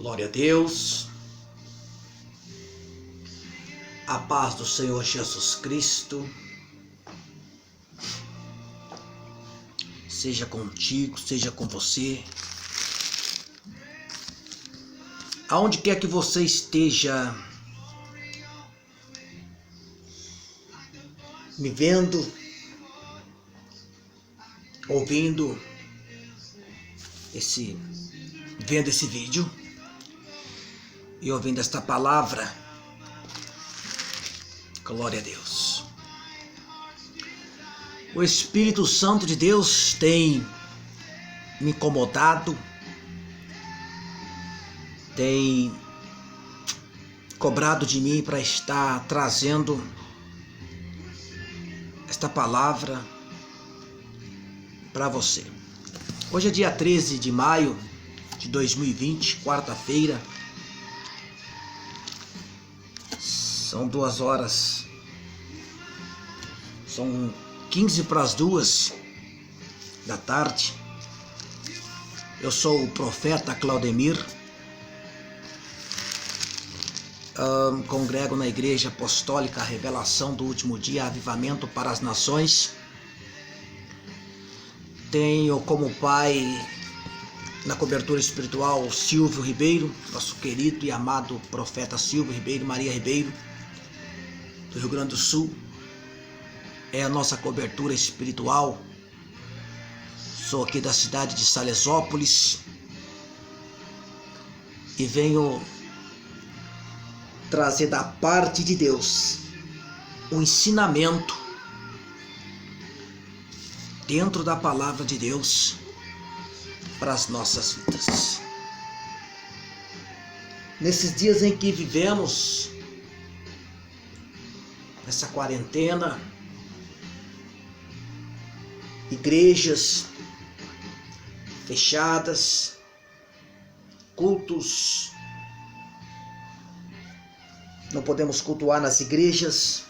Glória a Deus. A paz do Senhor Jesus Cristo seja contigo, seja com você. Aonde quer que você esteja me vendo, ouvindo vendo esse vídeo e ouvindo esta palavra, glória a Deus. O Espírito Santo de Deus tem me incomodado, tem cobrado de mim para estar trazendo esta palavra para você. Hoje é dia 13 de maio de 2020, quarta-feira. São 2 horas, são 15 para as 2 da tarde. Eu sou o profeta Claudemir, congrego na Igreja Apostólica Revelação do Último Dia, Avivamento para as Nações. Tenho como pai na cobertura espiritual Silvio Ribeiro, nosso querido e amado profeta Silvio Ribeiro, Maria Ribeiro, do Rio Grande do Sul. É a nossa cobertura espiritual. Sou aqui da cidade de Salesópolis e venho trazer da parte de Deus um ensinamento dentro da palavra de Deus para as nossas vidas. Nesses dias em que vivemos, nessa quarentena, igrejas fechadas, cultos, não podemos cultuar nas igrejas,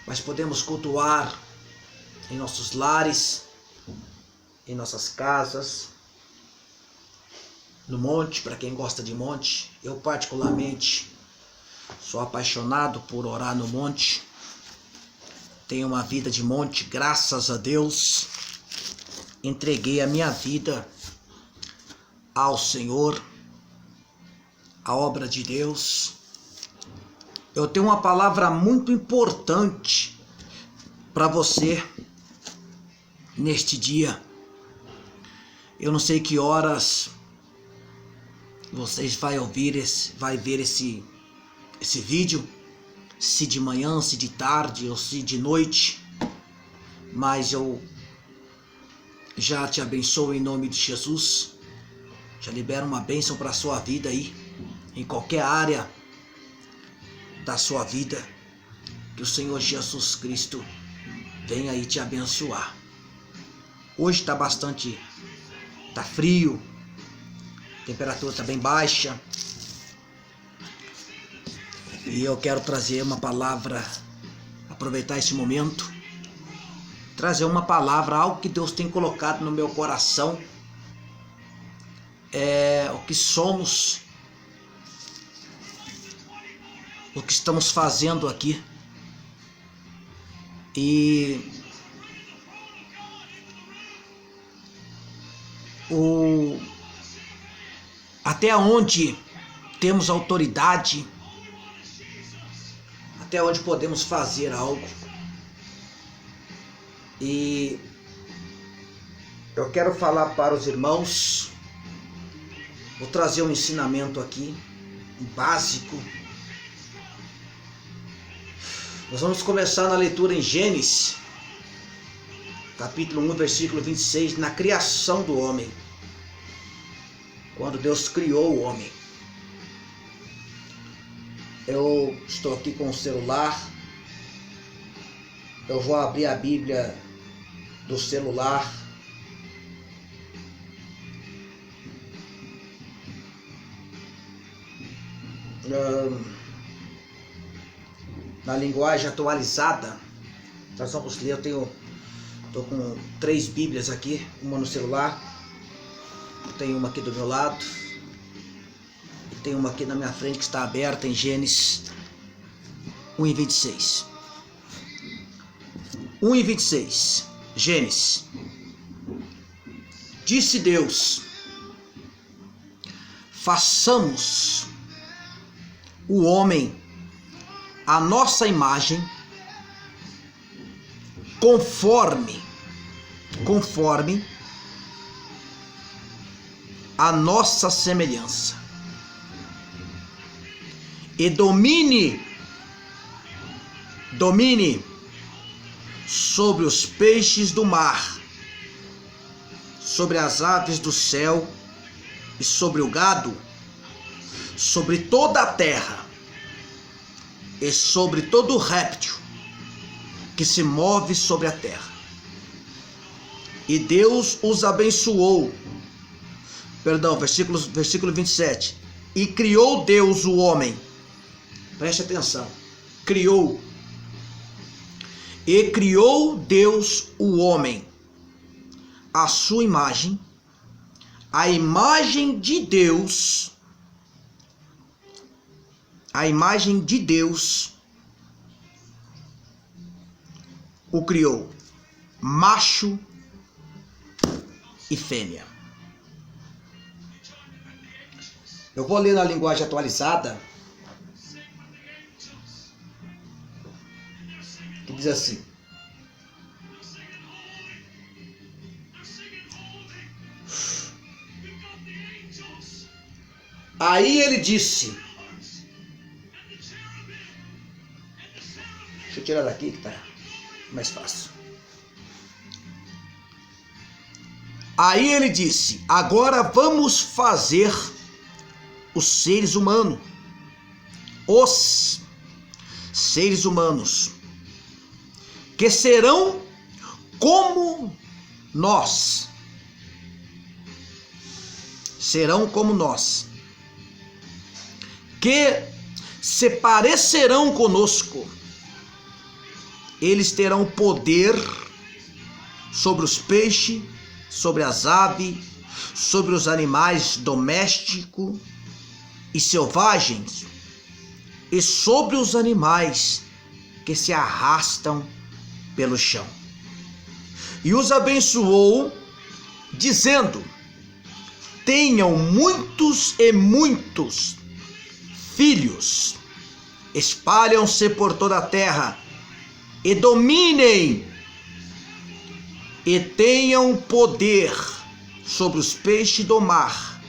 mas podemos cultuar em nossos lares, em nossas casas, no monte, para quem gosta de monte. Eu particularmente sou apaixonado por orar no monte. Tenho uma vida de monte, graças a Deus. Entreguei a minha vida ao Senhor, a obra de Deus. Eu tenho uma palavra muito importante para você neste dia. Eu não sei que horas vocês vai ver esse vídeo, se de manhã, se de tarde ou se de noite, mas eu já te abençoo em nome de Jesus. Já libero uma bênção para a sua vida aí, em qualquer área da sua vida, que o Senhor Jesus Cristo venha aí te abençoar. Hoje tá frio, a temperatura está bem baixa, e eu quero trazer uma palavra, aproveitar esse momento, trazer uma palavra, algo que Deus tem colocado no meu coração, o que somos, o que estamos fazendo aqui, e até onde temos autoridade, até onde podemos fazer algo. E eu quero falar para os irmãos, vou trazer um ensinamento aqui, um básico. Nós vamos começar na leitura em Gênesis, capítulo 1, versículo 26, na criação do homem. Quando Deus criou o homem. Eu estou aqui com o celular. Eu vou abrir a Bíblia do celular. Na linguagem atualizada. Nós vamos ler. Estou com 3 Bíblias aqui, uma no celular. Tem uma aqui do meu lado, Tem uma aqui na minha frente que está aberta em Gênesis 1:26. 1:26. Gênesis. Disse Deus: façamos o homem à nossa imagem, conforme a nossa semelhança, e domine sobre os peixes do mar, sobre as aves do céu e sobre o gado, sobre toda a terra e sobre todo réptil que se move sobre a terra. E Deus os abençoou. Versículo 27. E criou Deus o homem. Preste atenção. Criou. E criou Deus o homem à sua imagem. A imagem de Deus. A imagem de Deus o criou. Macho e fêmea. Eu vou ler na linguagem atualizada, que diz assim: aí ele disse, deixa eu tirar daqui que tá mais fácil. Aí ele disse: agora vamos fazer os seres humanos, que serão como nós. Que se parecerão conosco. Eles terão poder sobre os peixes, sobre as aves, sobre os animais domésticos e selvagens, e sobre os animais que se arrastam pelo chão. E os abençoou, dizendo: tenham muitos e muitos filhos, espalham-se por toda a terra, e dominem, e tenham poder sobre os peixes do mar,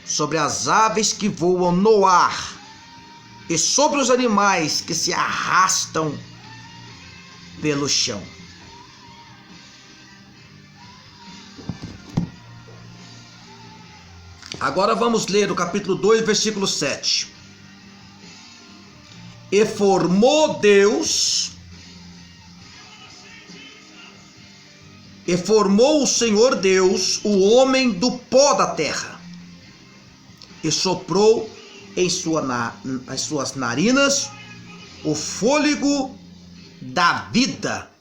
sobre as aves que voam no ar, e sobre os animais que se arrastam pelo chão. Agora vamos ler o capítulo 2, versículo 7. E formou o Senhor Deus o homem do pó da terra, e soprou em suas narinas o fôlego da vida,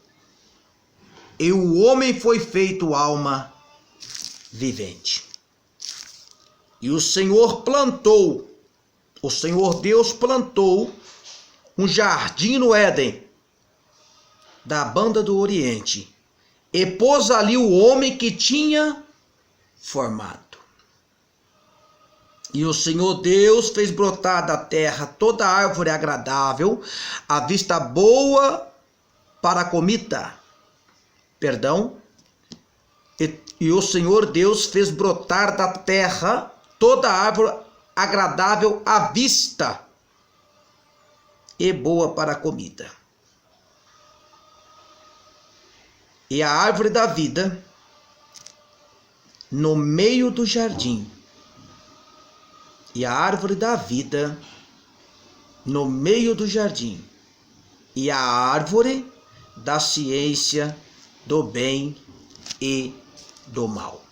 e o homem foi feito alma vivente. E o Senhor Deus plantou um jardim no Éden, da banda do Oriente, e pôs ali o homem que tinha formado. E o Senhor Deus fez brotar da terra toda árvore agradável, à vista boa para a comida. E o Senhor Deus fez brotar da terra toda árvore agradável à vista e boa para a comida. E a árvore da vida no meio do jardim. E a árvore da vida no meio do jardim. E a árvore da ciência do bem e do mal.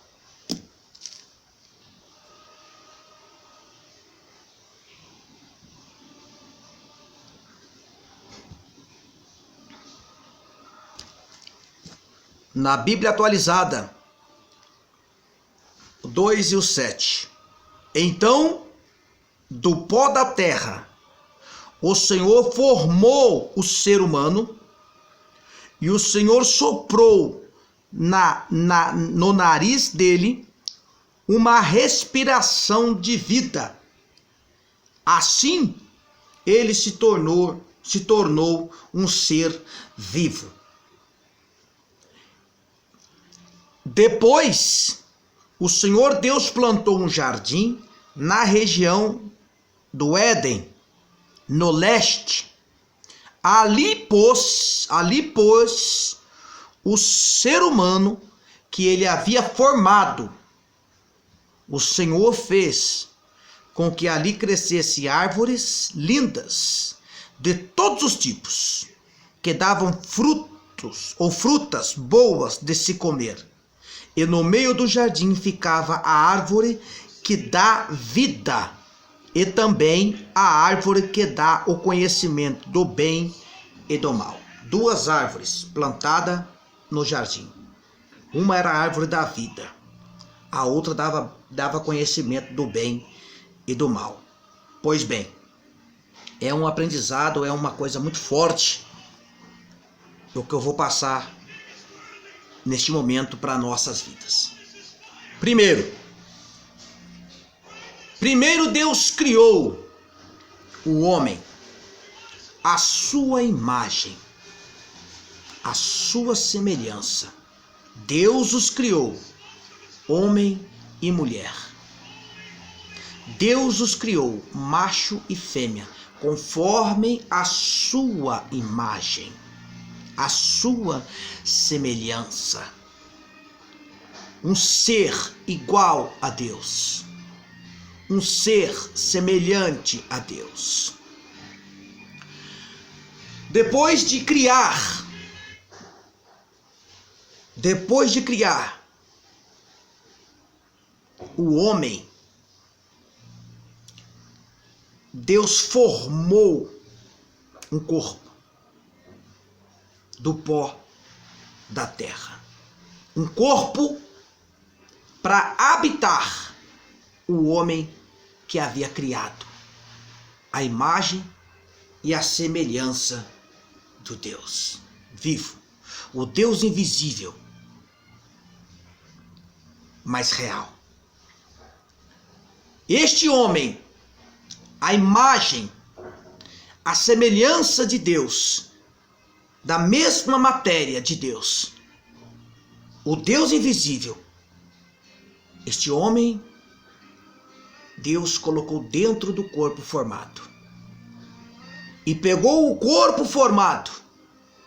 Na Bíblia atualizada, o 2 e o 7. Então do pó da terra, o Senhor formou o ser humano e o Senhor soprou no nariz dele uma respiração de vida. Assim, ele se tornou um ser vivo. Depois, o Senhor Deus plantou um jardim na região do Éden, no leste. Ali pôs o ser humano que ele havia formado. O Senhor fez com que ali crescesse árvores lindas, de todos os tipos, que davam frutos ou frutas boas de se comer. E no meio do jardim ficava a árvore que dá vida, e também a árvore que dá o conhecimento do bem e do mal. Duas árvores plantadas no jardim. Uma era a árvore da vida, a outra dava conhecimento do bem e do mal. Pois bem, é um aprendizado, é uma coisa muito forte o que eu vou passar neste momento para nossas vidas. Primeiro Deus criou o homem à sua imagem, à sua semelhança. Deus os criou, homem e mulher. Deus os criou, macho e fêmea, conforme a sua imagem, a sua semelhança. Um ser igual a Deus. Um ser semelhante a Deus. Depois de criar o homem, Deus formou um corpo do pó da terra. Um corpo para habitar o homem que havia criado, a imagem e a semelhança do Deus vivo, o Deus invisível, mas real. Este homem, a imagem, a semelhança de Deus, da mesma matéria de Deus, o Deus invisível, este homem, Deus colocou dentro do corpo formado. E pegou o corpo formado,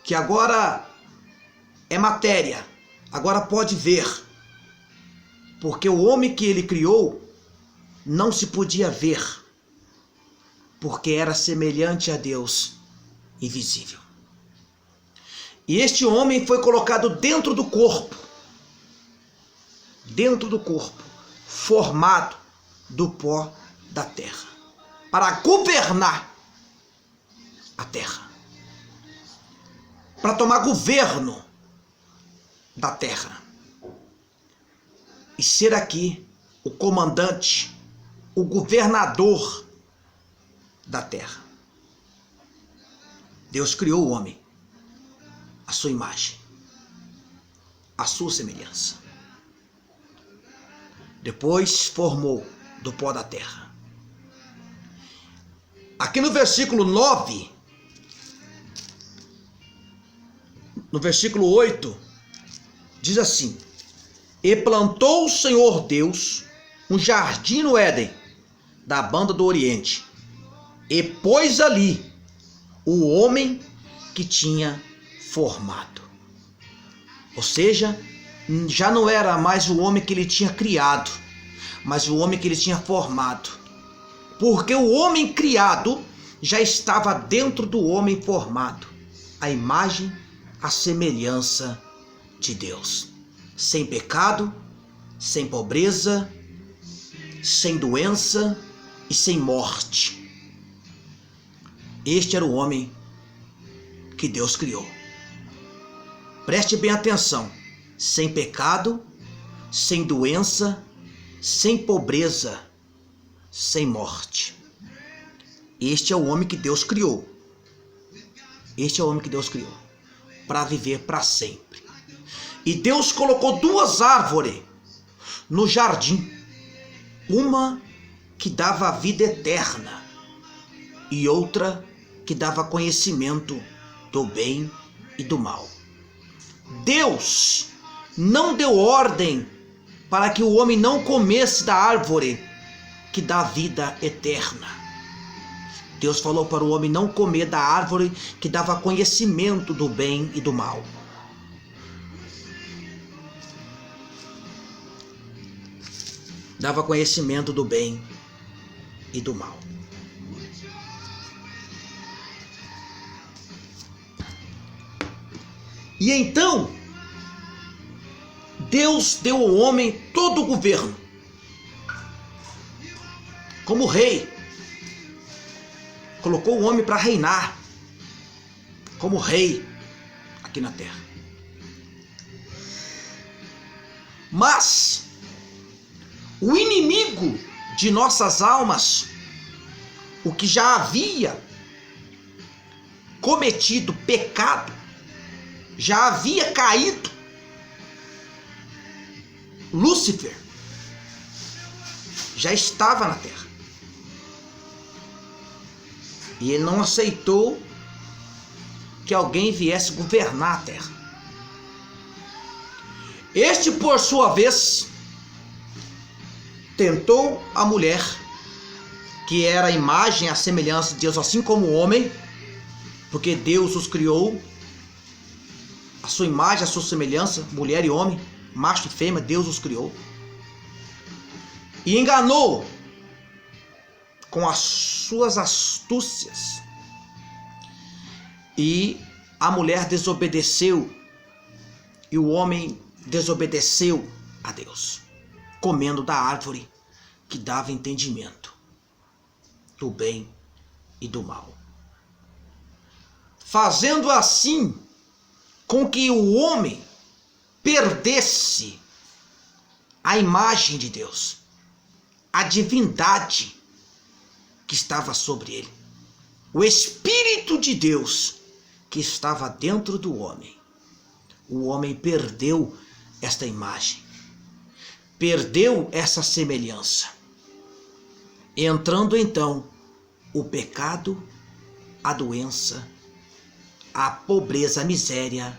que agora é matéria, agora pode ver. Porque o homem que ele criou não se podia ver, porque era semelhante a Deus invisível. E este homem foi colocado dentro do corpo, formado do pó da terra, para governar a terra, para tomar governo da terra e ser aqui o comandante, o governador da terra. Deus criou o homem à sua imagem, à sua semelhança. Depois formou do pó da terra. Aqui no versículo 9, no versículo 8, diz assim: E plantou o Senhor Deus um jardim no Éden, da banda do Oriente, e pôs ali o homem que tinha formado. Ou seja, já não era mais o homem que ele tinha criado, mas o homem que ele tinha formado. Porque o homem criado já estava dentro do homem formado, a imagem, a semelhança de Deus. Sem pecado, sem pobreza, sem doença e sem morte. Este era o homem que Deus criou. Preste bem atenção. Sem pecado, sem doença, sem pobreza, sem morte. Este é o homem que Deus criou. Este é o homem que Deus criou para viver para sempre. E Deus colocou duas árvores no jardim. Uma que dava vida eterna e outra que dava conhecimento do bem e do mal. Deus não deu ordem para que o homem não comesse da árvore que dá vida eterna. Deus falou para o homem não comer da árvore que dava conhecimento do bem e do mal. Dava conhecimento do bem e do mal. E então, Deus deu ao homem todo o governo, como rei. Colocou o homem para reinar, como rei, aqui na terra. Mas, o inimigo de nossas almas, o que já havia cometido pecado, já havia caído, Lúcifer já estava na terra. E ele não aceitou que alguém viesse governar a terra. Este, por sua vez, tentou a mulher, que era a imagem, a semelhança de Deus, assim como o homem, porque Deus os criou, a sua imagem, a sua semelhança, mulher e homem, macho e fêmea, Deus os criou. E enganou com as suas astúcias. E a mulher desobedeceu e o homem desobedeceu a Deus, comendo da árvore que dava entendimento do bem e do mal. Fazendo assim com que o homem perdesse a imagem de Deus, a divindade que estava sobre ele, o Espírito de Deus que estava dentro do homem. O homem perdeu esta imagem, perdeu essa semelhança, entrando então o pecado, a doença, a pobreza, a miséria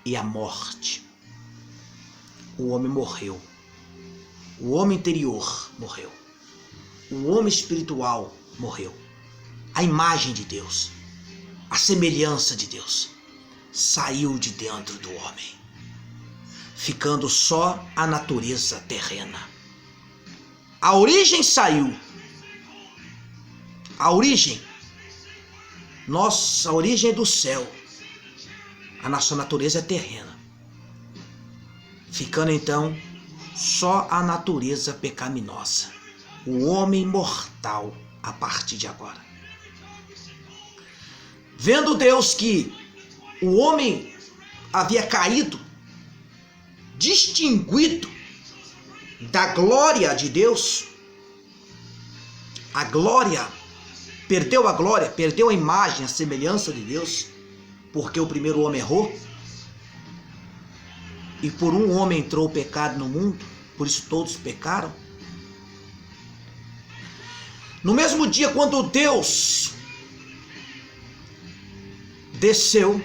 e a morte. O homem morreu. O homem interior morreu. O homem espiritual morreu. A imagem de Deus, a semelhança de Deus, saiu de dentro do homem, ficando só a natureza terrena. A origem saiu. A origem, nossa origem é do céu. A nossa natureza é terrena. Ficando então só a natureza pecaminosa, o homem mortal a partir de agora. Vendo Deus que o homem havia caído, distinguido da glória de Deus, a glória, perdeu a imagem, a semelhança de Deus, porque o primeiro homem errou, e por um homem entrou o pecado no mundo, por isso todos pecaram. No mesmo dia, quando Deus desceu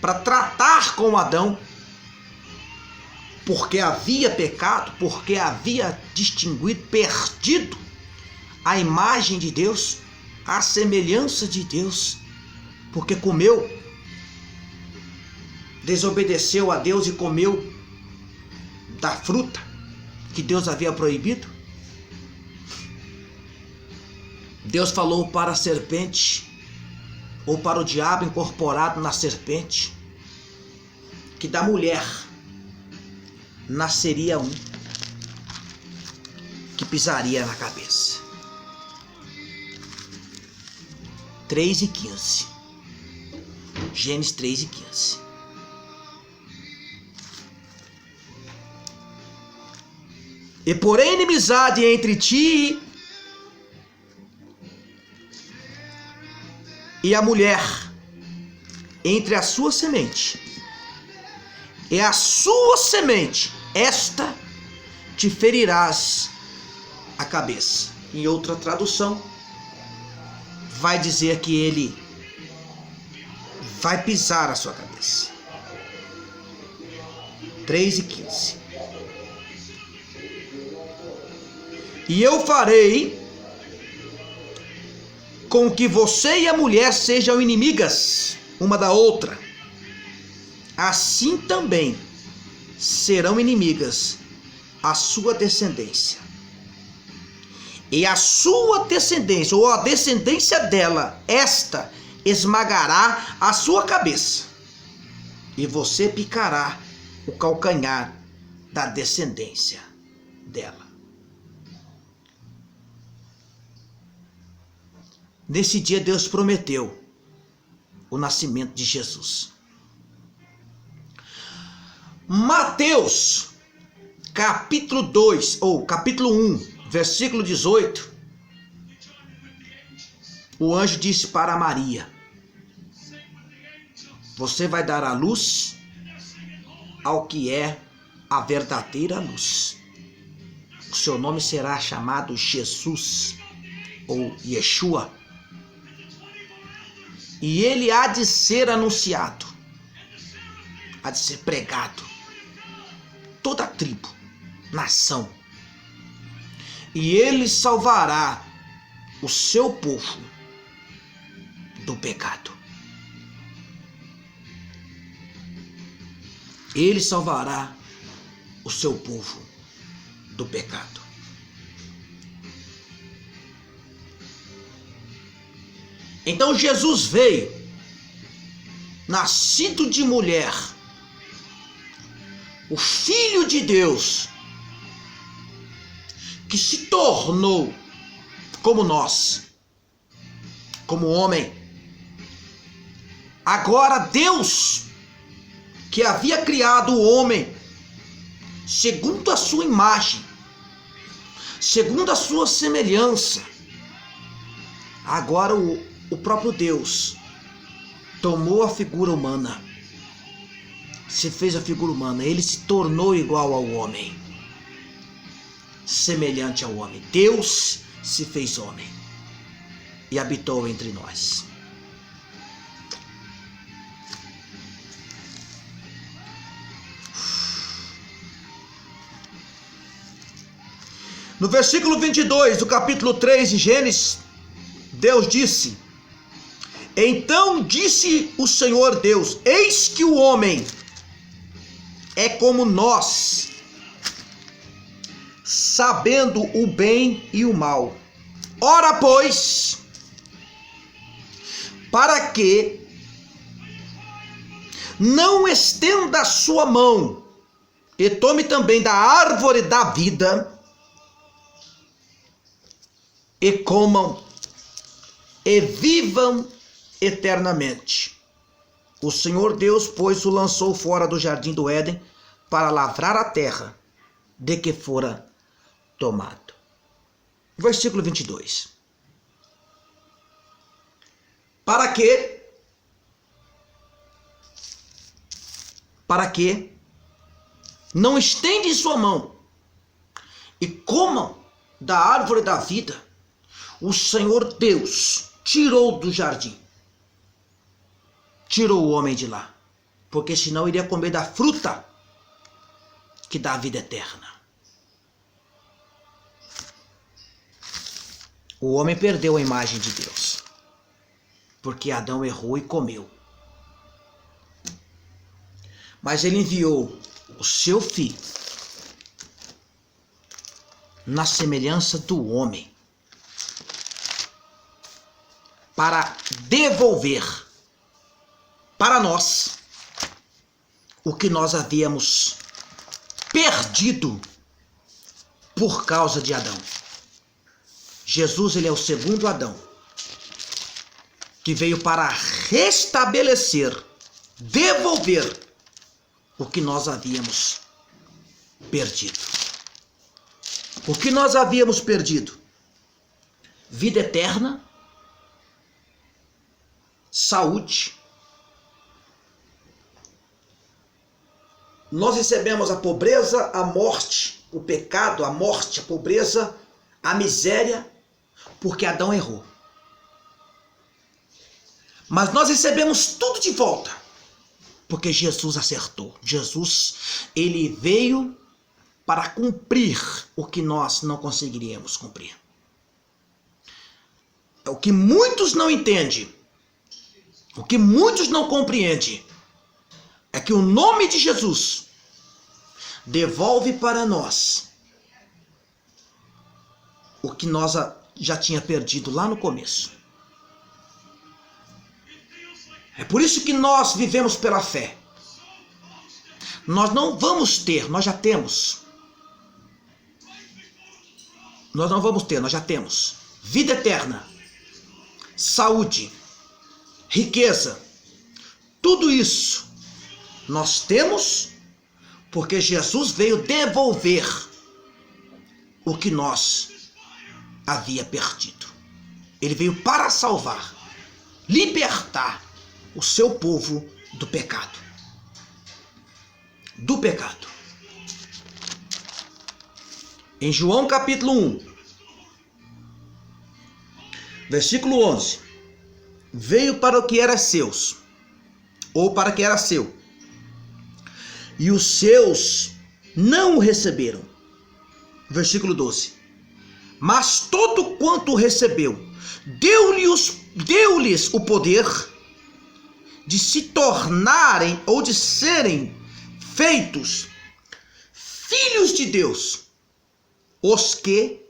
para tratar com Adão, porque havia pecado, porque havia distinguido, perdido a imagem de Deus, a semelhança de Deus, porque comeu, desobedeceu a Deus e comeu da fruta que Deus havia proibido. Deus falou para a serpente, ou para o diabo incorporado na serpente, que da mulher nasceria um que pisaria na cabeça. 3:15. Gênesis 3:15. E porém inimizade entre ti e a mulher entre a sua semente. É a sua semente, esta te ferirás a cabeça. Em outra tradução, vai dizer que ele vai pisar a sua cabeça. 3:15. E eu farei com que você e a mulher sejam inimigas uma da outra. Assim também serão inimigas a sua descendência. E a sua descendência, ou a descendência dela, esta esmagará a sua cabeça. E você picará o calcanhar da descendência dela. Nesse dia Deus prometeu o nascimento de Jesus. Mateus, capítulo 2, ou capítulo 1, versículo 18. O anjo disse para Maria: você vai dar à luz ao que é a verdadeira luz. O seu nome será chamado Jesus, ou Yeshua. E ele há de ser anunciado, há de ser pregado, toda a tribo, nação. E ele salvará o seu povo do pecado. Ele salvará o seu povo do pecado. Então Jesus veio, nascido de mulher, o Filho de Deus, que se tornou como nós, como homem. Agora Deus, que havia criado o homem segundo a sua imagem, segundo a sua semelhança, agora o próprio Deus tomou a figura humana, se fez a figura humana, ele se tornou igual ao homem, semelhante ao homem. Deus se fez homem e habitou entre nós. No versículo 22 do capítulo 3 de Gênesis, Deus disse: então disse o Senhor Deus: eis que o homem é como nós, sabendo o bem e o mal. Ora, pois, para que não estenda a sua mão e tome também da árvore da vida e comam e vivam eternamente. O Senhor Deus, pois, o lançou fora do jardim do Éden para lavrar a terra de que fora tomado. Versículo 22. Para que não estende sua mão e comam da árvore da vida, o Senhor Deus tirou do jardim. Tirou o homem de lá, porque senão iria comer da fruta que dá a vida eterna. O homem perdeu a imagem de Deus, porque Adão errou e comeu. Mas ele enviou o seu filho na semelhança do homem para devolver para nós o que nós havíamos perdido por causa de Adão. Jesus, ele é o segundo Adão, que veio para restabelecer, devolver o que nós havíamos perdido. O que nós havíamos perdido? Vida eterna saúde. Nós recebemos a pobreza, a morte, o pecado, a morte, a pobreza, a miséria, porque Adão errou. Mas nós recebemos tudo de volta, porque Jesus acertou. Jesus, ele veio para cumprir o que nós não conseguiríamos cumprir. O que muitos não entendem, o que muitos não compreendem, é que o nome de Jesus devolve para nós o que nós já tinha perdido lá no começo. É por isso que nós vivemos pela fé. Nós não vamos ter, nós já temos. Nós não vamos ter, nós já temos vida eterna, saúde, riqueza, tudo isso nós temos porque Jesus veio devolver o que nós havia perdido. Ele veio para salvar, libertar o seu povo do pecado. Do pecado. Em João capítulo 1, versículo 11. Veio para o que era seus, ou para que era seu, e os seus não o receberam. Versículo 12. Mas todo quanto recebeu, deu-lhes o poder de se tornarem ou de serem feitos filhos de Deus, os que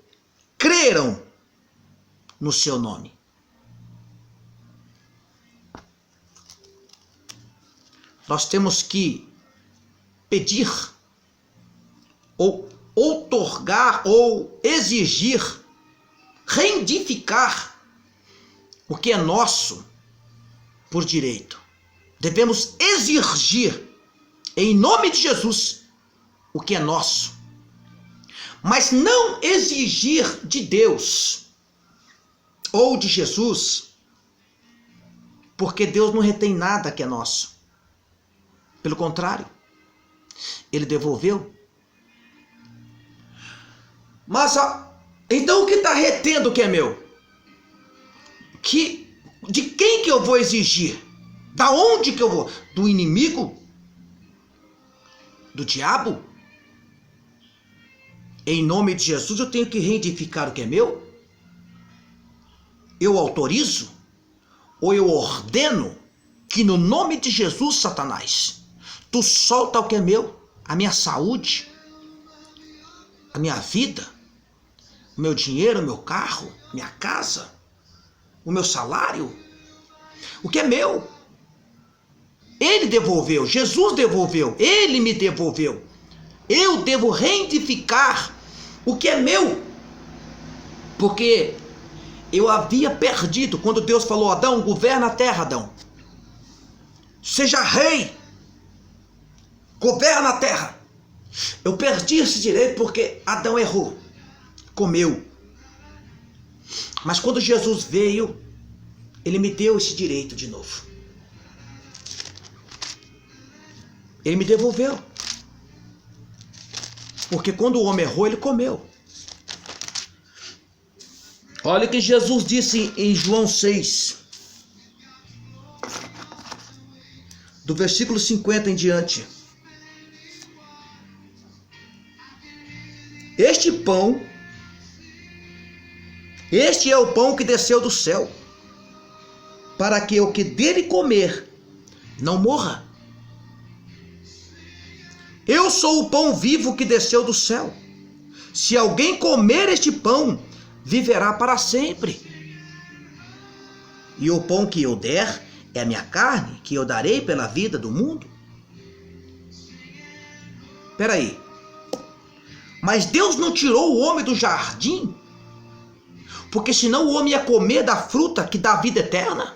creram no seu nome. Nós temos que pedir, ou outorgar, ou exigir, reivindicar o que é nosso por direito. Devemos exigir, em nome de Jesus, o que é nosso. Mas não exigir de Deus ou de Jesus, porque Deus não retém nada que é nosso. Pelo contrário, ele devolveu. Mas então o que está retendo o que é meu? De quem que eu vou exigir? Da onde que eu vou? Do inimigo? Do diabo? Em nome de Jesus eu tenho que reivindicar o que é meu? Eu autorizo? Ou eu ordeno que no nome de Jesus, Satanás, tu solta o que é meu? A minha saúde, a minha vida, o meu dinheiro, o meu carro, minha casa, o meu salário, o que é meu. Ele devolveu, Jesus devolveu, ele me devolveu. Eu devo reivindicar o que é meu, porque eu havia perdido. Quando Deus falou: Adão, governa a terra, Adão, seja rei, governa a terra. Eu perdi esse direito porque Adão errou, comeu. Mas quando Jesus veio, ele me deu esse direito de novo. Ele me devolveu. Porque quando o homem errou, ele comeu. Olha o que Jesus disse em João 6, do versículo 50 em diante. Este é o pão que desceu do céu, para que o que dele comer não morra. Eu sou o pão vivo que desceu do céu. Se alguém comer este pão, viverá para sempre. E o pão que eu der é a minha carne, que eu darei pela vida do mundo. Espera aí. Mas Deus não tirou o homem do jardim? Porque senão o homem ia comer da fruta que dá vida eterna?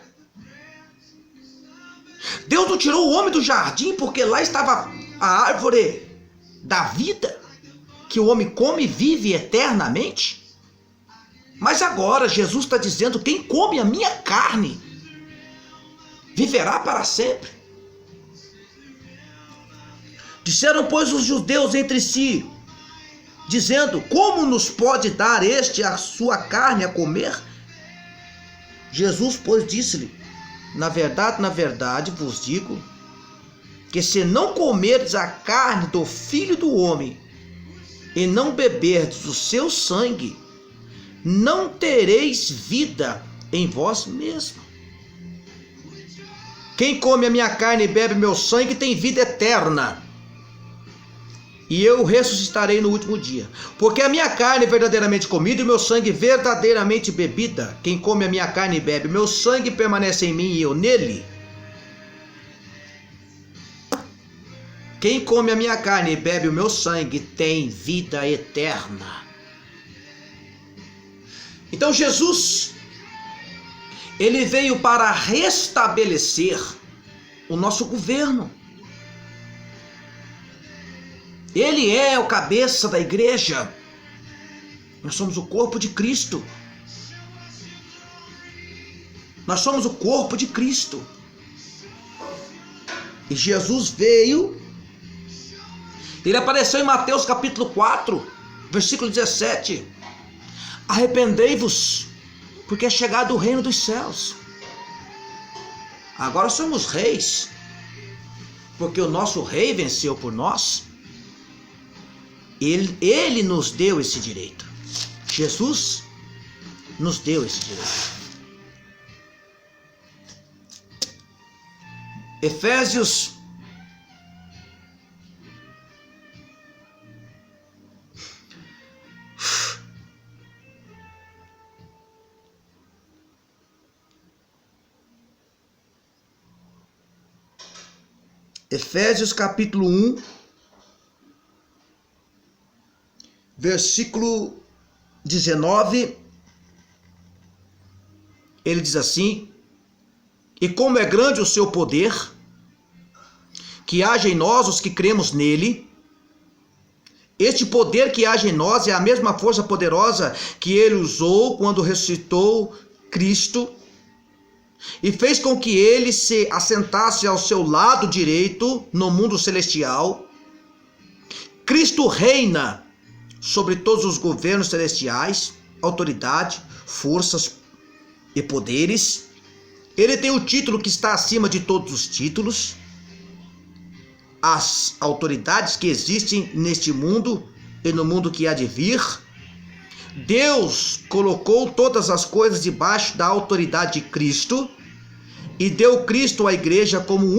Deus não tirou o homem do jardim porque lá estava a árvore da vida, que o homem come e vive eternamente? Mas agora Jesus está dizendo: quem come a minha carne viverá para sempre. Disseram, pois, os judeus entre si, dizendo, como nos pode dar este a sua carne a comer? Jesus, pois, disse-lhe, na verdade vos digo, que se não comerdes a carne do Filho do Homem, e não beberdes do seu sangue, não tereis vida em vós mesmo. Quem come a minha carne e bebe meu sangue tem vida eterna, e eu ressuscitarei no último dia. Porque a minha carne é verdadeiramente comida e meu sangue verdadeiramente bebida. Quem come a minha carne e bebe meu sangue permanece em mim e eu nele. Quem come a minha carne e bebe o meu sangue tem vida eterna. Então Jesus, ele veio para restabelecer o nosso governo. Ele é o cabeça da igreja. Nós somos o corpo de Cristo. Nós somos o corpo de Cristo. E Jesus veio. Ele apareceu em Mateus capítulo 4, versículo 17. Arrependei-vos, porque é chegado o reino dos céus. Agora somos reis, porque o nosso rei venceu por nós. Ele nos deu esse direito. Jesus nos deu esse direito. Efésios capítulo 1, versículo 19, ele diz assim, e como é grande o seu poder, que age em nós os que cremos nele. Este poder que age em nós é a mesma força poderosa que ele usou quando ressuscitou Cristo e fez com que ele se assentasse ao seu lado direito no mundo celestial. Cristo reina sobre todos os governos celestiais, autoridade, forças e poderes. Ele tem o título que está acima de todos os títulos. As autoridades que existem neste mundo e no mundo que há de vir. Deus colocou todas as coisas debaixo da autoridade de Cristo e deu Cristo à igreja como